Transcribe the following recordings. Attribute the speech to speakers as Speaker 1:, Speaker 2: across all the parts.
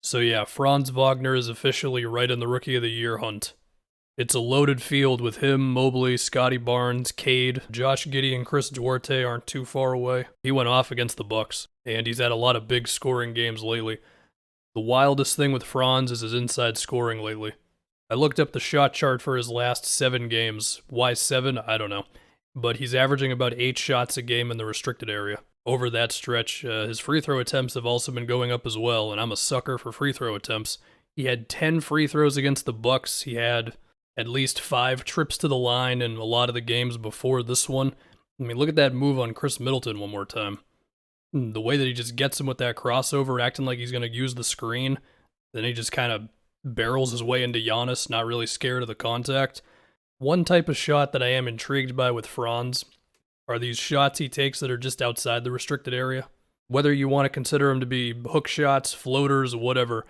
Speaker 1: So yeah, Franz Wagner is officially right in the Rookie of the Year hunt. It's a loaded field with him, Mobley, Scotty Barnes, Cade, Josh Giddey, and Chris Duarte aren't too far away. He went off against the Bucks, and he's had a lot of big scoring games lately. The wildest thing with Franz is his inside scoring lately. I looked up the shot chart for his last 7 games. Why 7? I don't know. But he's averaging about 8 shots a game in the restricted area. Over that stretch, his free throw attempts have also been going up as well, and I'm a sucker for free throw attempts. He had 10 free throws against the Bucks. He had at least 5 trips to the line in a lot of the games before this one. I mean, look at that move on Chris Middleton one more time. The way that he just gets him with that crossover, acting like he's going to use the screen, then he just kind of barrels his way into Giannis, not really scared of the contact. One type of shot that I am intrigued by with Franz are these shots he takes that are just outside the restricted area. Whether you want to consider them to be hook shots, floaters, whatever,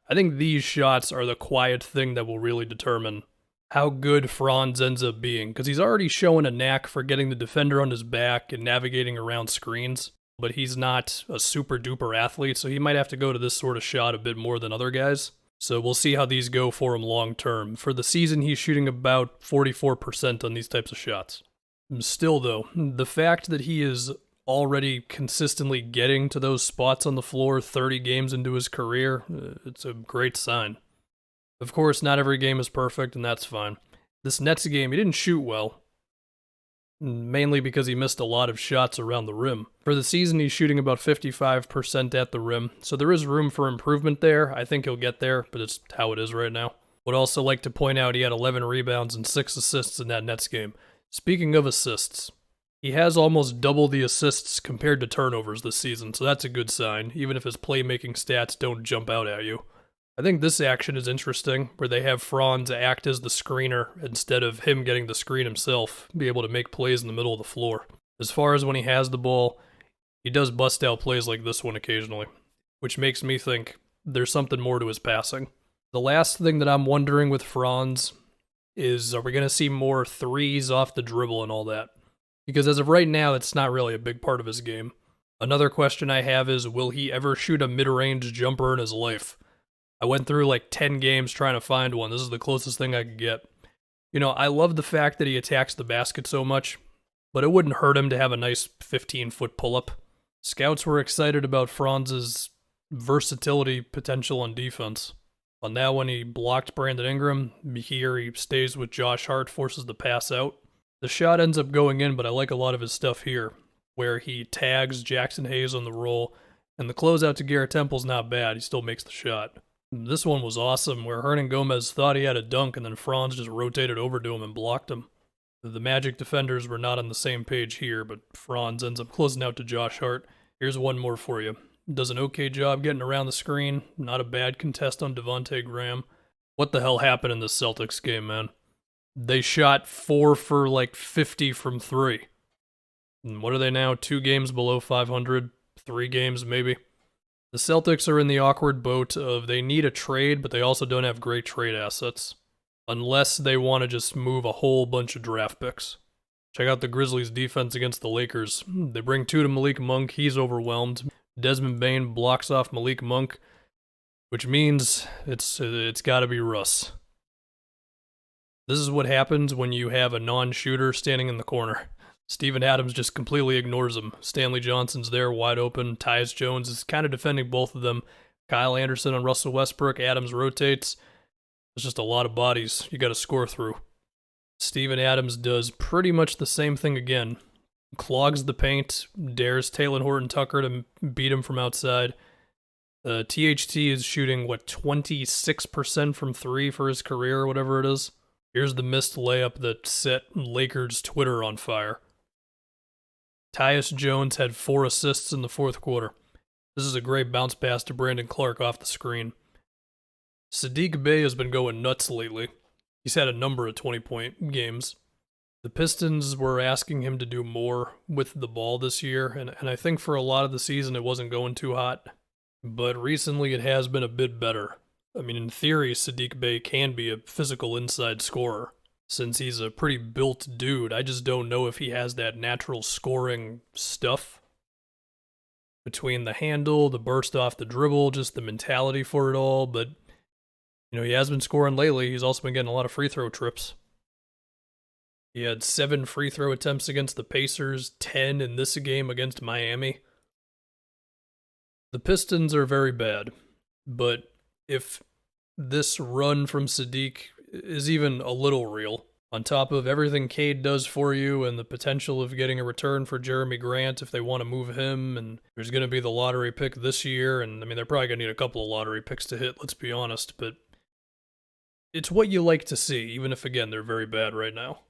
Speaker 1: I think these shots are the quiet thing that will really determine how good Franz ends up being, because he's already showing a knack for getting the defender on his back and navigating around screens, but he's not a super duper athlete, so he might have to go to this sort of shot a bit more than other guys. So we'll see how these go for him long term. For the season, he's shooting about 44% on these types of shots. Still, though, the fact that he is already consistently getting to those spots on the floor 30 games into his career, it's a great sign. Of course, not every game is perfect, and that's fine. This Nets game, he didn't shoot well, mainly because he missed a lot of shots around the rim. For the season, he's shooting about 55% at the rim, so there is room for improvement there. I think he'll get there, but it's how it is right now. Would also like to point out he had 11 rebounds and 6 assists in that Nets game. Speaking of assists, he has almost double the assists compared to turnovers this season, so that's a good sign, even if his playmaking stats don't jump out at you. I think this action is interesting, where they have Franz act as the screener instead of him getting the screen himself, be able to make plays in the middle of the floor. As far as when he has the ball, he does bust out plays like this one occasionally, which makes me think there's something more to his passing. The last thing that I'm wondering with Franz is, are we going to see more threes off the dribble and all that? Because as of right now, it's not really a big part of his game. Another question I have is, will he ever shoot a mid-range jumper in his life? I went through like 10 games trying to find one. This is the closest thing I could get. You know, I love the fact that he attacks the basket so much, but it wouldn't hurt him to have a nice 15-foot pull-up. Scouts were excited about Franz's versatility potential on defense. On that one, he blocked Brandon Ingram. Here, he stays with Josh Hart, forces the pass out. The shot ends up going in, but I like a lot of his stuff here, where he tags Jackson Hayes on the roll, and the closeout to Garrett Temple's not bad. He still makes the shot. This one was awesome, where Hernan Gomez thought he had a dunk, and then Franz just rotated over to him and blocked him. The Magic defenders were not on the same page here, but Franz ends up closing out to Josh Hart. Here's one more for you. Does an okay job getting around the screen. Not a bad contest on Devontae Graham. What the hell happened in this Celtics game, man? They shot 4 for like 50 from 3. And what are they now? 2 games below 500? 3 games maybe? The Celtics are in the awkward boat of they need a trade, but they also don't have great trade assets. Unless they want to just move a whole bunch of draft picks. Check out the Grizzlies' defense against the Lakers. They bring 2 to Malik Monk. He's overwhelmed. Desmond Bane blocks off Malik Monk, which means it's got to be Russ. This is what happens when you have a non-shooter standing in the corner. Steven Adams just completely ignores him. Stanley Johnson's there, wide open. Tyus Jones is kind of defending both of them. Kyle Anderson on Russell Westbrook. Adams rotates. There's just a lot of bodies you got to score through. Steven Adams does pretty much the same thing again. Clogs the paint, dares Talen Horton-Tucker to beat him from outside. THT is shooting, 26% from 3 for his career or whatever it is. Here's the missed layup that set Lakers Twitter on fire. Tyus Jones had 4 assists in the fourth quarter. This is a great bounce pass to Brandon Clark off the screen. Saddiq Bey has been going nuts lately. He's had a number of 20-point games. The Pistons were asking him to do more with the ball this year, and I think for a lot of the season it wasn't going too hot. But recently it has been a bit better. I mean, in theory, Saddiq Bey can be a physical inside scorer, since he's a pretty built dude. I just don't know if he has that natural scoring stuff. between the handle, the burst off the dribble, just the mentality for it all. But, he has been scoring lately. He's also been getting a lot of free throw trips. He had 7 free throw attempts against the Pacers, 10 in this game against Miami. The Pistons are very bad, but if this run from Saddiq is even a little real, on top of everything Cade does for you and the potential of getting a return for Jeremy Grant if they want to move him, and there's going to be the lottery pick this year, and they're probably going to need a couple of lottery picks to hit, let's be honest, but it's what you like to see, even if, again, they're very bad right now.